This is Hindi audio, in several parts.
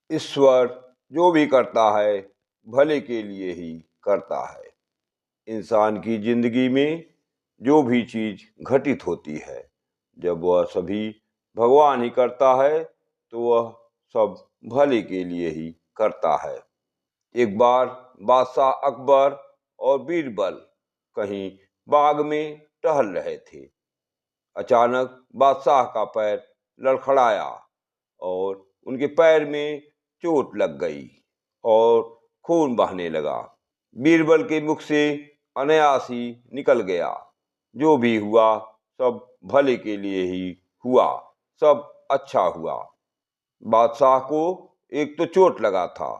ईश्वर जो भी करता है भले के लिए ही करता है। इंसान की जिंदगी में जो भी चीज घटित होती है, जब वह सभी भगवान ही करता है तो वह सब भले के लिए ही करता है। एक बार बादशाह अकबर और बीरबल कहीं बाग में टहल रहे थे। अचानक बादशाह का पैर लड़खड़ाया और उनके पैर में चोट लग गई और खून बहने लगा। बीरबल के मुख से अनायास ही निकल गया, जो भी हुआ सब भले के लिए ही हुआ, सब अच्छा हुआ। बादशाह को एक तो चोट लगा था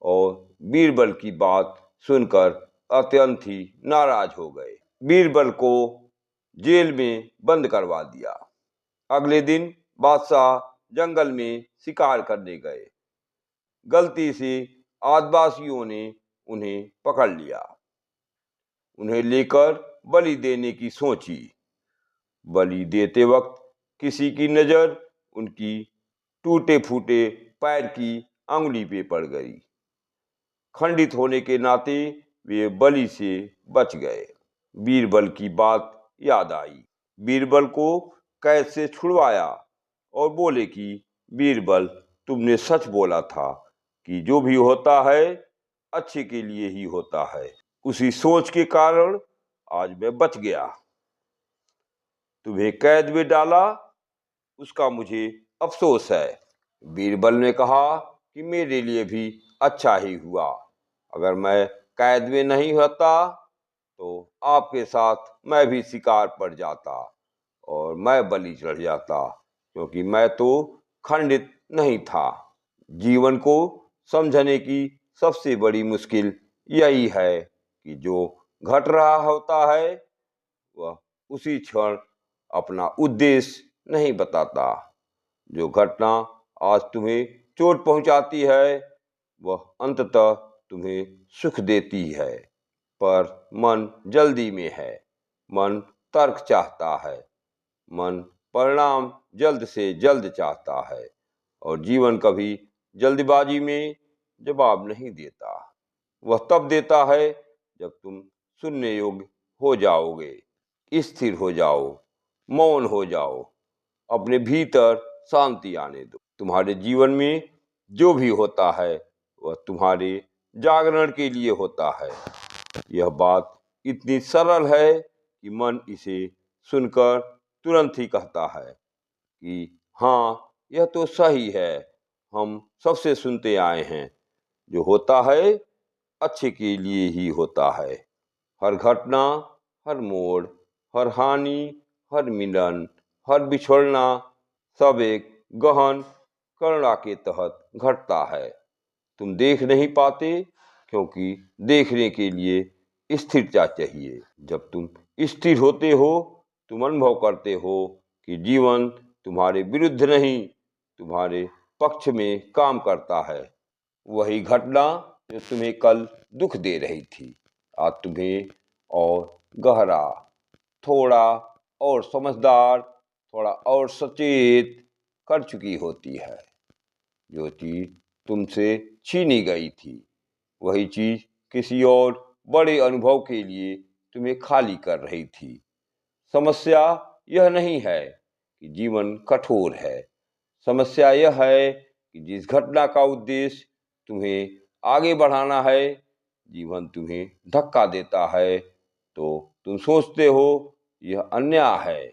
और बीरबल की बात सुनकर अत्यंत ही नाराज हो गए। बीरबल को जेल में बंद करवा दिया। अगले दिन बादशाह जंगल में शिकार करने गए। गलती से आदिवासियों ने उन्हें पकड़ लिया। उन्हें लेकर बलि देने की सोची। बलि देते वक्त किसी की नजर उनकी टूटे फूटे पैर की अंगुली पे पड़ गई। खंडित होने के नाते वे बलि से बच गए। बीरबल की बात याद आई। बीरबल को कैद से छुड़वाया और बोले कि बीरबल, तुमने सच बोला था कि जो भी होता है अच्छे के लिए ही होता है। उसी सोच के कारण आज मैं बच गया। तुम्हें कैद में डाला उसका मुझे अफसोस है। बीरबल ने कहा कि मेरे लिए भी अच्छा ही हुआ। अगर मैं कैद में नहीं होता तो आपके साथ मैं भी शिकार पर जाता और मैं बलि चढ़ जाता, क्योंकि मैं तो खंडित नहीं था। जीवन को समझने की सबसे बड़ी मुश्किल यही है कि जो घट रहा होता है वह उसी क्षण अपना उद्देश्य नहीं बताता। जो घटना आज तुम्हें चोट पहुंचाती है वह अंततः तुम्हें सुख देती है, पर मन जल्दी में है। मन तर्क चाहता है, मन परिणाम जल्द से जल्द चाहता है और जीवन कभी जल्दबाजी में जवाब नहीं देता। वह तब देता है जब तुम सुनने योग्य हो जाओगे, स्थिर हो जाओ, मौन हो जाओ, अपने भीतर शांति आने दो। तुम्हारे जीवन में जो भी होता है वह तुम्हारे जागरण के लिए होता है। यह बात इतनी सरल है कि मन इसे सुनकर तुरंत ही कहता है कि हाँ, यह तो सही है। हम सबसे सुनते आए हैं, जो होता है अच्छे के लिए ही होता है। हर घटना, हर मोड़, हर हानि, हर मिलन, हर बिछड़ना सब एक गहन करुणा के तहत घटता है। तुम देख नहीं पाते क्योंकि देखने के लिए स्थिरता चाहिए। जब तुम स्थिर होते हो तुम अनुभव करते हो कि जीवन तुम्हारे विरुद्ध नहीं, तुम्हारे पक्ष में काम करता है। वही घटना जो तुम्हें कल दुख दे रही थी आज तुम्हें और गहरा, थोड़ा और समझदार, थोड़ा और सचेत कर चुकी होती है। जो चीज तुमसे छीनी गई थी वही चीज किसी और बड़े अनुभव के लिए तुम्हें खाली कर रही थी। समस्या यह नहीं है कि जीवन कठोर है। समस्या यह है कि जिस घटना का उद्देश्य तुम्हें आगे बढ़ाना है, जीवन तुम्हें धक्का देता है तो तुम सोचते हो यह अन्याय है,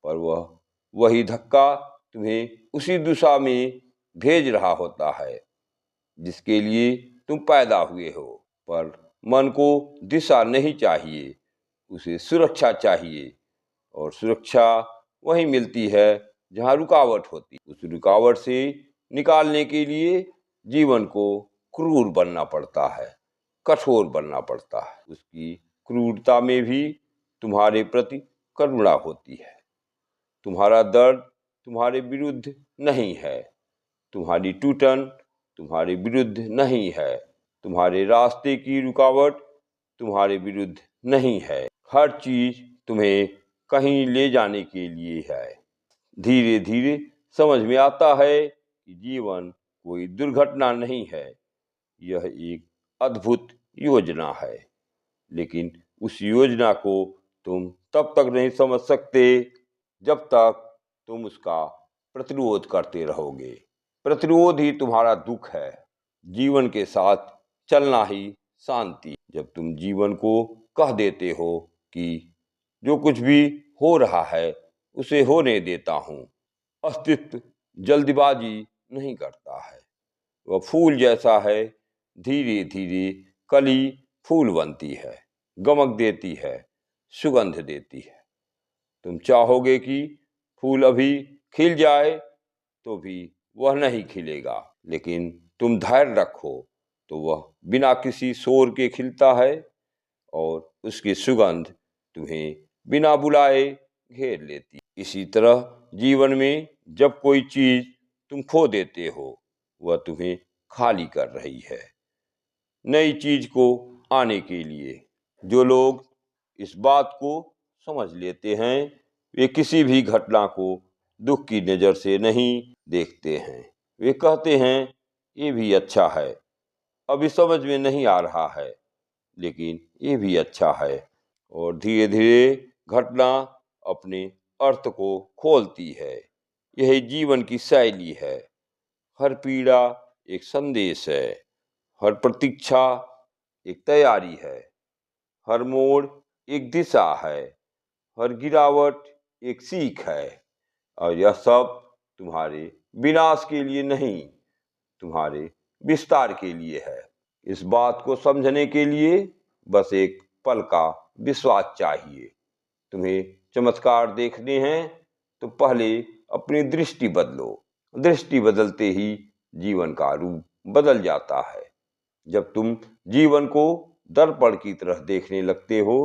पर वह वही धक्का तुम्हें उसी दिशा में भेज रहा होता है जिसके लिए तुम पैदा हुए हो। पर मन को दिशा नहीं चाहिए, उसे सुरक्षा चाहिए, और सुरक्षा वहीं मिलती है जहाँ रुकावट होती। उस रुकावट से निकालने के लिए जीवन को क्रूर बनना पड़ता है, कठोर बनना पड़ता है। उसकी क्रूरता में भी तुम्हारे प्रति करुणा होती है। तुम्हारा दर्द तुम्हारे विरुद्ध नहीं है, तुम्हारी टूटन तुम्हारे विरुद्ध नहीं है, तुम्हारे रास्ते की रुकावट तुम्हारे विरुद्ध नहीं है। हर चीज तुम्हें कहीं ले जाने के लिए है। धीरे धीरे समझ में आता है कि जीवन कोई दुर्घटना नहीं है, यह एक अद्भुत योजना है। लेकिन उस योजना को तुम तब तक नहीं समझ सकते जब तक तुम उसका प्रतिरोध करते रहोगे। प्रतिरोध ही तुम्हारा दुख है। जीवन के साथ चलना ही शांति। जब तुम जीवन को कह देते हो कि जो कुछ भी हो रहा है उसे होने देता हूँ। अस्तित्व जल्दबाजी नहीं करता है, वह फूल जैसा है, धीरे धीरे कली फूल बनती है, गमक देती है, सुगंध देती है। तुम चाहोगे कि फूल अभी खिल जाए तो भी वह नहीं खिलेगा, लेकिन तुम धैर्य रखो तो वह बिना किसी शोर के खिलता है और उसकी सुगंध तुम्हें बिना बुलाए घेर लेती है। इसी तरह जीवन में जब कोई चीज तुम खो देते हो वह तुम्हें खाली कर रही है नई चीज को आने के लिए। जो लोग इस बात को समझ लेते हैं वे किसी भी घटना को दुख की नज़र से नहीं देखते हैं। वे कहते हैं ये भी अच्छा है, अभी समझ में नहीं आ रहा है, लेकिन ये भी अच्छा है। और धीरे धीरे घटना अपने अर्थ को खोलती है। यही जीवन की शैली है। हर पीड़ा एक संदेश है, हर प्रतीक्षा एक तैयारी है, हर मोड़ एक दिशा है, हर गिरावट एक सीख है। और यह सब तुम्हारे विनाश के लिए नहीं, तुम्हारे विस्तार के लिए है। इस बात को समझने के लिए बस एक पल का विश्वास चाहिए। तुम्हें चमत्कार देखने हैं तो पहले अपनी दृष्टि बदलो। दृष्टि बदलते ही जीवन का रूप बदल जाता है। जब तुम जीवन को दर्पण की तरह देखने लगते हो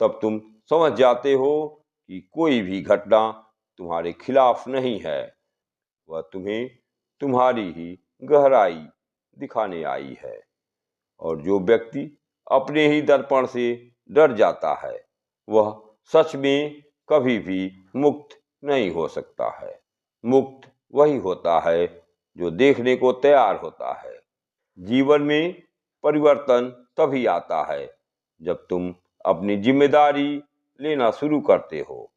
तब तुम समझ जाते हो कि कोई भी घटना तुम्हारे खिलाफ नहीं है, वह तुम्हें तुम्हारी ही गहराई दिखाने आई है। और जो व्यक्ति अपने ही दर्पण से डर जाता है वह सच में कभी भी मुक्त नहीं हो सकता है। मुक्त वही होता है जो देखने को तैयार होता है। जीवन में परिवर्तन तभी आता है जब तुम अपनी जिम्मेदारी लेना शुरू करते हो।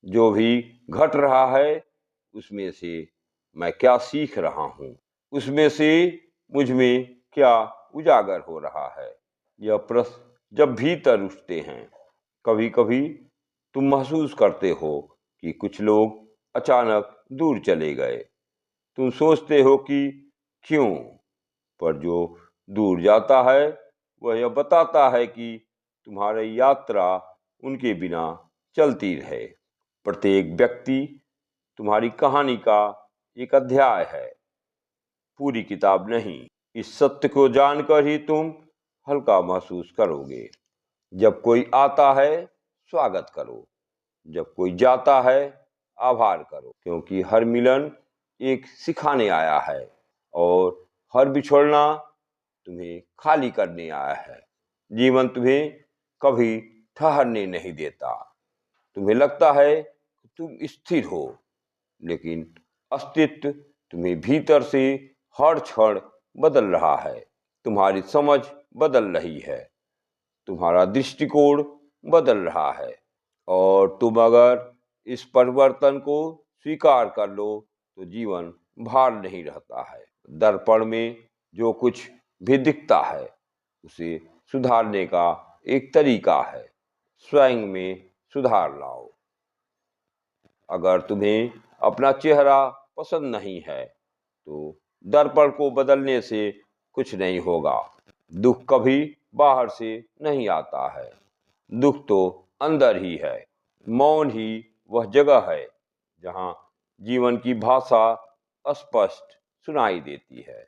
जो भी घट रहा है उसमें से मैं क्या सीख रहा हूँ, उसमें से मुझ में क्या उजागर हो रहा है। यह प्रश्न जब भीतर उठते हैं, कभी कभी तुम महसूस करते हो कि कुछ लोग अचानक दूर चले गए। तुम सोचते हो कि क्यों, पर जो दूर जाता है वह यह बताता है कि तुम्हारी यात्रा उनके बिना चलती रहे। प्रत्येक व्यक्ति तुम्हारी कहानी का एक अध्याय है, पूरी किताब नहीं। इस सत्य को जानकर ही तुम हल्का महसूस करोगे। जब कोई आता है स्वागत करो, जब कोई जाता है आभार करो, क्योंकि हर मिलन एक सिखाने आया है और हर बिछोड़ना तुम्हें खाली करने आया है। जीवन तुम्हें कभी ठहरने नहीं देता। तुम्हें लगता है कि तुम स्थिर हो, लेकिन अस्तित्व तुम्हें भीतर से हर क्षण बदल रहा है। तुम्हारी समझ बदल रही है, तुम्हारा दृष्टिकोण बदल रहा है। और तुम अगर इस परिवर्तन को स्वीकार कर लो तो जीवन भार नहीं रहता है। दर्पण में जो कुछ भी दिखता है उसे सुधारने का एक तरीका है, स्वयं में सुधार लाओ। अगर तुम्हें अपना चेहरा पसंद नहीं है तो दर्पण को बदलने से कुछ नहीं होगा। दुख कभी बाहर से नहीं आता है, दुख तो अंदर ही है। मौन ही वह जगह है जहाँ जीवन की भाषा स्पष्ट सुनाई देती है।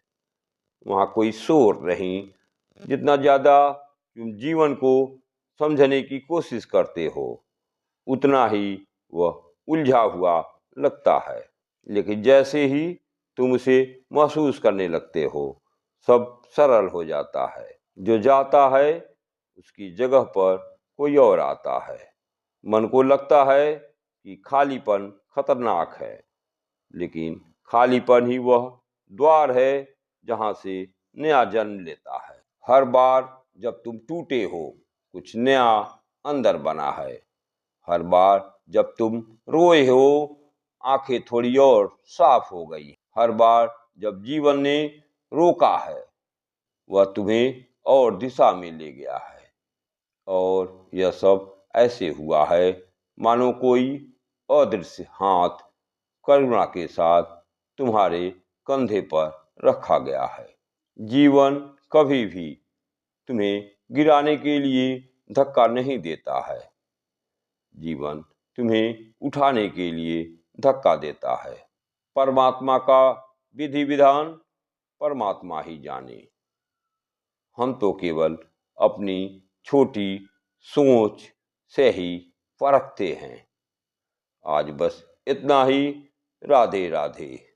वहाँ कोई शोर नहीं। जितना ज़्यादा तुम जीवन को समझने की कोशिश करते हो उतना ही वह उलझा हुआ लगता है। लेकिन जैसे ही तुम उसे महसूस करने लगते हो सब सरल हो जाता है। जो जाता है उसकी जगह पर कोई और आता है। मन को लगता है कि खालीपन खतरनाक है, लेकिन खालीपन ही वह द्वार है जहाँ से नया जन्म लेता है। हर बार जब तुम टूटे हो, कुछ नया अंदर बना है। हर बार जब तुम रोए हो, आंखें थोड़ी और साफ हो गई। हर बार जब जीवन ने रोका है, वह तुम्हें और दिशा में ले गया है। और यह सब ऐसे हुआ है मानो कोई अदृश्य हाथ करुणा के साथ तुम्हारे कंधे पर रखा गया है। जीवन कभी भी तुम्हें गिराने के लिए धक्का नहीं देता है। जीवन तुम्हें उठाने के लिए धक्का देता है। परमात्मा का विधि विधान परमात्मा ही जाने। हम तो केवल अपनी छोटी सोच से ही परखते हैं। आज बस इतना ही। राधे राधे।